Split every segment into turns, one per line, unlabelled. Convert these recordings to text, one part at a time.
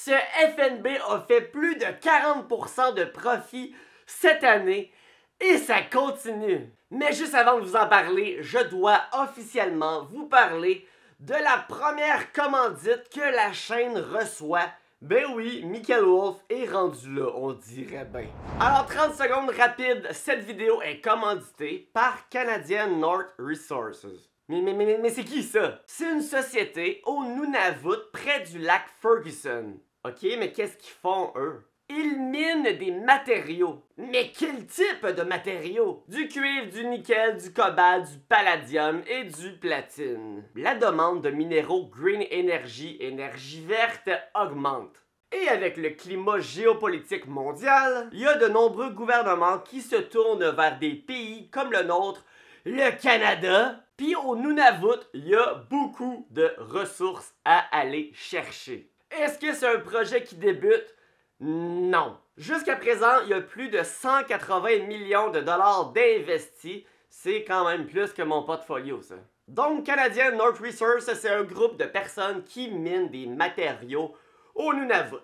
Ce FNB a fait plus de 40% de profit cette année et ça continue. Mais juste avant de vous en parler, je dois officiellement vous parler de la première commandite que la chaîne reçoit. Ben oui, Michael Wolf est rendu là, on dirait bien. Alors 30 secondes rapides, cette vidéo est commanditée par Canadian North Resources. Mais c'est qui ça? C'est une société au Nunavut près du lac Ferguson. Ok, mais qu'est-ce qu'ils font eux? Ils minent des matériaux. Mais quel type de matériaux? Du cuivre, du nickel, du cobalt, du palladium et du platine. La demande de minéraux Green Energy, énergie verte, augmente. Et avec le climat géopolitique mondial, il y a de nombreux gouvernements qui se tournent vers des pays comme le nôtre, le Canada, puis au Nunavut, il y a beaucoup de ressources à aller chercher. Est-ce que c'est un projet qui débute? Non. Jusqu'à présent, il y a plus de 180 millions de dollars d'investis. C'est quand même plus que mon portfolio, ça. Donc, Canadian North Resources, c'est un groupe de personnes qui minent des matériaux au Nunavut.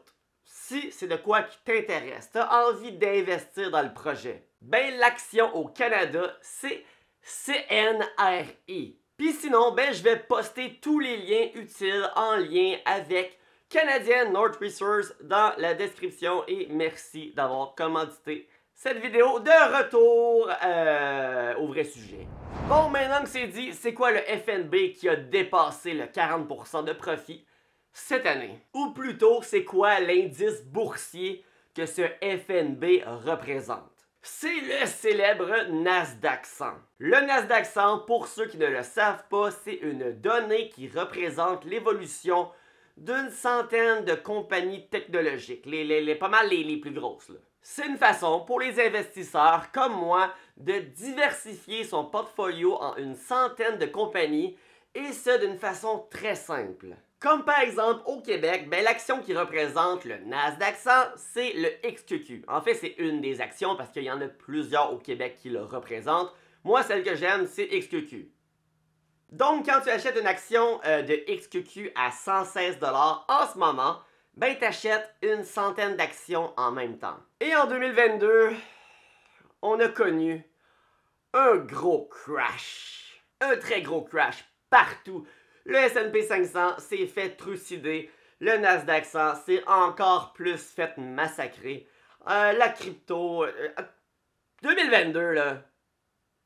Si c'est de quoi qui t'intéresse, t'as envie d'investir dans le projet, ben l'action au Canada, c'est CNRI. Puis sinon, ben je vais poster tous les liens utiles en lien avec Canadian North Resources dans la description et merci d'avoir commandité cette vidéo. De retour au vrai sujet. Bon, maintenant que c'est dit, c'est quoi le FNB qui a dépassé le 40% de profit cette année? Ou plutôt, c'est quoi l'indice boursier que ce FNB représente? C'est le célèbre Nasdaq 100. Le Nasdaq 100, pour ceux qui ne le savent pas, c'est une donnée qui représente l'évolution d'une centaine de compagnies technologiques, pas mal les plus grosses. C'est une façon pour les investisseurs comme moi de diversifier son portfolio en une centaine de compagnies et ce d'une façon très simple. Comme par exemple au Québec, ben, l'action qui représente le Nasdaq 100, c'est le XQQ. En fait, c'est une des actions parce qu'il y en a plusieurs au Québec qui le représentent. Moi, celle que j'aime, c'est XQQ. Donc, quand tu achètes une action de XQQ à 116$ en ce moment, ben tu achètes une centaine d'actions en même temps. Et en 2022, on a connu un gros crash. Un très gros crash partout. Le S&P 500 s'est fait trucider. Le Nasdaq 100 s'est encore plus fait massacrer. La crypto... 2022, là,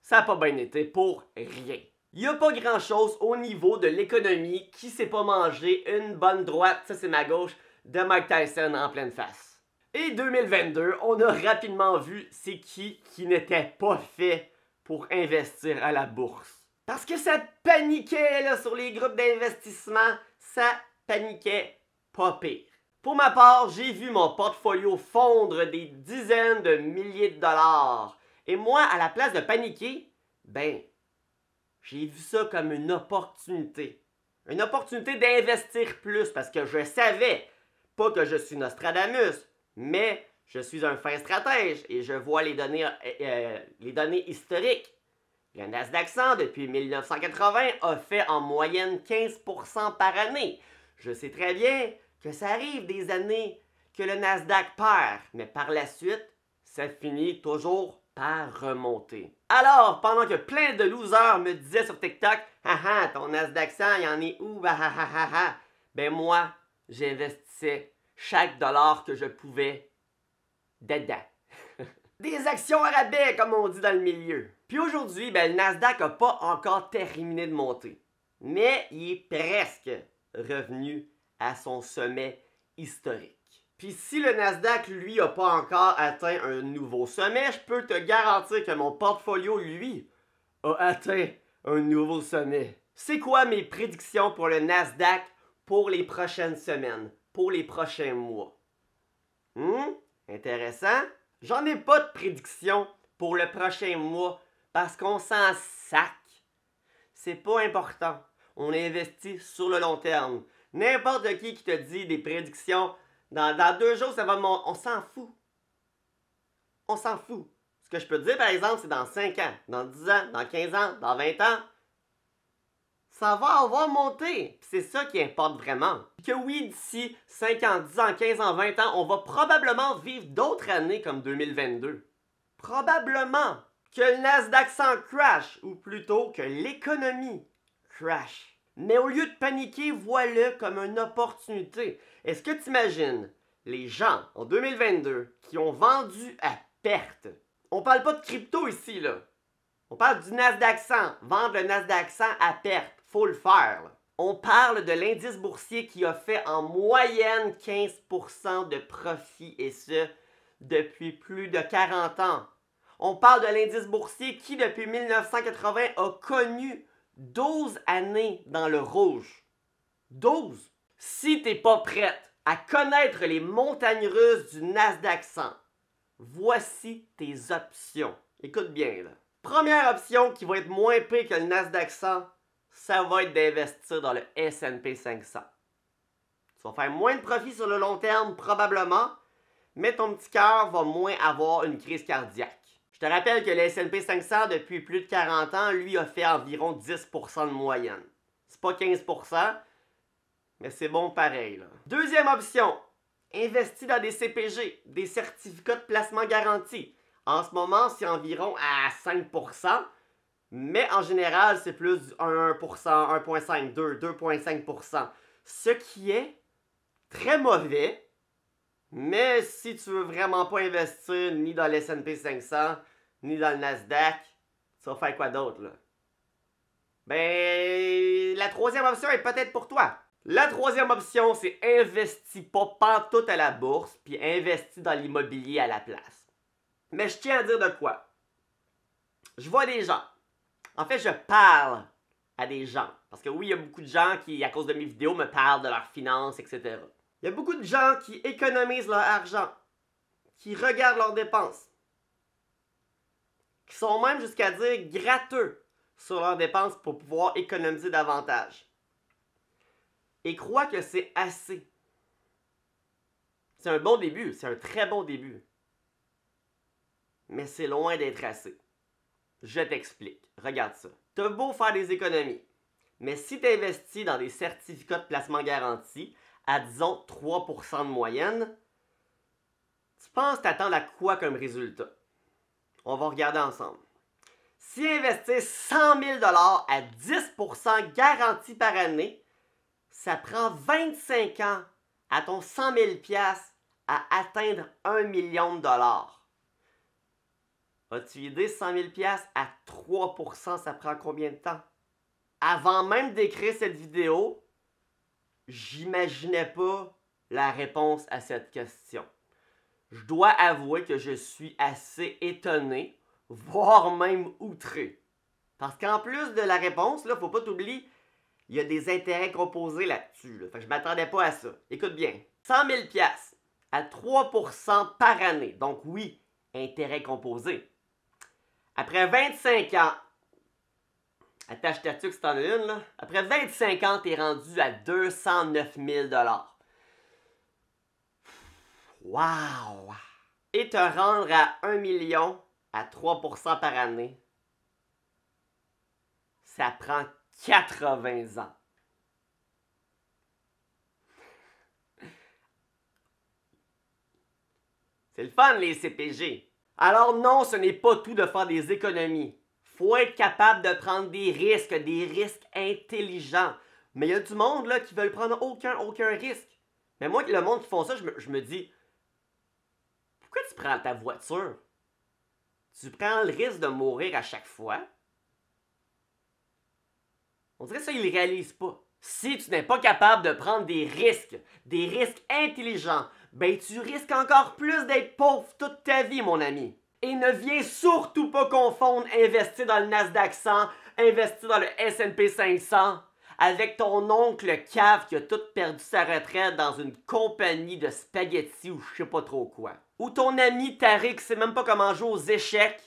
ça n'a pas bien été pour rien. Il n'y a pas grand-chose au niveau de l'économie qui s'est pas mangé une bonne droite, ça c'est ma gauche, de Mike Tyson en pleine face. Et 2022, on a rapidement vu c'est qui n'était pas fait pour investir à la bourse. Parce que ça paniquait là, sur les groupes d'investissement, ça paniquait pas pire. Pour ma part, j'ai vu mon portfolio fondre des dizaines de milliers de dollars. Et moi, à la place de paniquer, ben... j'ai vu ça comme une opportunité. Une opportunité d'investir plus parce que je savais, pas que je suis Nostradamus, mais je suis un fin stratège et je vois les données historiques. Le Nasdaq 100 depuis 1980 a fait en moyenne 15% par année. Je sais très bien que ça arrive des années que le Nasdaq perd, mais par la suite, ça finit toujours par remonter. Alors, pendant que plein de losers me disaient sur TikTok, haha, ton Nasdaq 100, il en est où? Ben moi, j'investissais chaque dollar que je pouvais dedans. Des actions à rabais, comme on dit dans le milieu. Puis aujourd'hui, ben, le Nasdaq n'a pas encore terminé de monter. Mais il est presque revenu à son sommet historique. Puis si le Nasdaq, lui, n'a pas encore atteint un nouveau sommet, je peux te garantir que mon portfolio, lui, a atteint un nouveau sommet. C'est quoi mes prédictions pour le Nasdaq pour les prochaines semaines, pour les prochains mois? Intéressant? J'en ai pas de prédiction pour le prochain mois parce qu'on s'en sac. C'est pas important. On investit sur le long terme. N'importe qui te dit des prédictions, dans 2 jours, ça va monter. On s'en fout. On s'en fout. Ce que je peux te dire, par exemple, c'est dans 5 ans, dans 10 ans, dans 15 ans, dans 20 ans. ça va avoir monté. C'est ça qui importe vraiment. Que oui, d'ici 5 ans, 10 ans, 15 ans, 20 ans, on va probablement vivre d'autres années comme 2022. Probablement que le Nasdaq s'en crash, ou plutôt que l'économie crash. Mais au lieu de paniquer, vois-le comme une opportunité. Est-ce que tu imagines les gens en 2022 qui ont vendu à perte? On parle pas de crypto ici, là. On parle du Nasdaq 100. Vendre le Nasdaq 100 à perte. Faut le faire, là. On parle de l'indice boursier qui a fait en moyenne 15% de profit, et ce, depuis plus de 40 ans. On parle de l'indice boursier qui, depuis 1980, a connu 12 années dans le rouge. 12! Si t'es pas prête à connaître les montagnes russes du Nasdaq 100, voici tes options. Écoute bien, là. Première option qui va être moins pire que le Nasdaq 100, ça va être d'investir dans le S&P 500. Tu vas faire moins de profit sur le long terme, probablement, mais ton petit cœur va moins avoir une crise cardiaque. Je te rappelle que le S&P 500, depuis plus de 40 ans, lui, a fait environ 10% de moyenne. C'est pas 15%, mais c'est bon pareil, là. Deuxième option, investis dans des CPG, des certificats de placement garantis. En ce moment, c'est environ à 5%, mais en général, c'est plus du 1%, 1,5%, 2%, 2,5%. Ce qui est très mauvais, mais si tu veux vraiment pas investir ni dans le S&P 500, ni dans le Nasdaq, tu vas faire quoi d'autre, là? Ben, la troisième option est peut-être pour toi. La troisième option, c'est investis pas pantoute à la bourse, puis investis dans l'immobilier à la place. Mais je tiens à dire de quoi. Je vois des gens. En fait, je parle à des gens. Parce que oui, il y a beaucoup de gens qui, à cause de mes vidéos, me parlent de leurs finances, etc. Il y a beaucoup de gens qui économisent leur argent, qui regardent leurs dépenses, qui sont même jusqu'à dire gratteux sur leurs dépenses pour pouvoir économiser davantage. Et croient que c'est assez. C'est un bon début, c'est un très bon début. Mais c'est loin d'être assez. Je t'explique. Regarde ça. T'as beau faire des économies, mais si tu investis dans des certificats de placement garantis à, disons, 3% de moyenne, tu penses t'attendre à quoi comme résultat? On va regarder ensemble. Si investir 100 000 $ à 10% garanti par année, ça prend 25 ans à ton 100 000 $ à atteindre 1 million de $. As-tu idée, 100 000 $ à 3%, ça prend combien de temps? Avant même d'écrire cette vidéo, j'imaginais pas la réponse à cette question. Je dois avouer que je suis assez étonné, voire même outré. Parce qu'en plus de la réponse, là, faut pas t'oublier, il y a des intérêts composés là-dessus. Là. Fait que je m'attendais pas à ça. Écoute bien, 100 000 $ à 3% par année. Donc oui, intérêts composés. Après 25 ans, attache ta tuque si t'en as une, là. Après 25 ans, t'es rendu à 209 000 $. Wow! Et te rendre à 1 million à 3% par année, ça prend 80 ans. C'est le fun, les CPG. Alors non, ce n'est pas tout de faire des économies. Faut être capable de prendre des risques intelligents. Mais il y a du monde là qui veulent prendre aucun risque. Mais moi, le monde qui font ça, je me dis, pourquoi tu prends ta voiture? Tu prends le risque de mourir à chaque fois? On dirait que ça, ils ne le réalisent pas. Si tu n'es pas capable de prendre des risques intelligents, ben tu risques encore plus d'être pauvre toute ta vie, mon ami. Et ne viens surtout pas confondre investir dans le Nasdaq 100, investir dans le S&P 500 avec ton oncle cave qui a tout perdu sa retraite dans une compagnie de spaghettis ou je sais pas trop quoi. Ou ton ami Tariq qui sait même pas comment jouer aux échecs,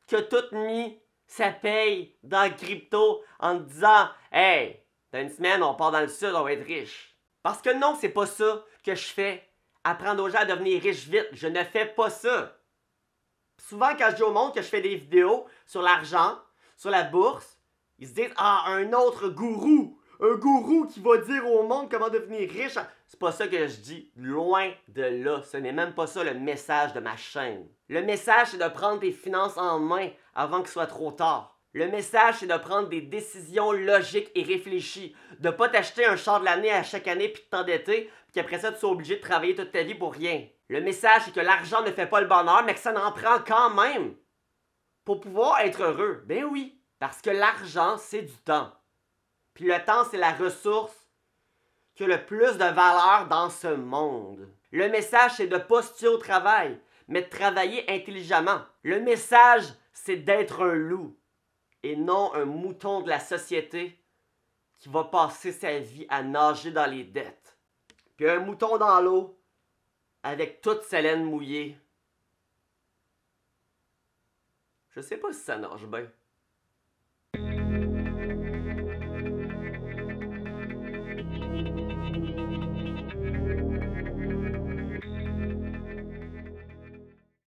qui a tout mis sa paye dans le crypto en te disant « Hey, dans une semaine, on part dans le sud, on va être riche. » Parce que non, c'est pas ça que je fais. Apprendre aux gens à devenir riches vite. Je ne fais pas ça. Souvent, quand je dis au monde que je fais des vidéos sur l'argent, sur la bourse, Ils se disent, ah, un autre gourou! Un gourou qui va dire au monde comment devenir riche. C'est pas ça que je dis. Loin de là. Ce n'est même pas ça le message de ma chaîne. Le message, c'est de prendre tes finances en main avant qu'il soit trop tard. Le message, c'est de prendre des décisions logiques et réfléchies. De pas t'acheter un char de l'année à chaque année puis de t'endetter, puis qu'après ça, tu sois obligé de travailler toute ta vie pour rien. Le message, c'est que l'argent ne fait pas le bonheur, mais que ça en prend quand même pour pouvoir être heureux. Ben oui, parce que l'argent, c'est du temps. Puis le temps, c'est la ressource qui a le plus de valeur dans ce monde. Le message, c'est de ne pas se tuer au travail, mais de travailler intelligemment. Le message, c'est d'être un loup et non un mouton de la société qui va passer sa vie à nager dans les dettes. Puis un mouton dans l'eau, avec toute sa laine mouillée. Je sais pas si ça nage bien.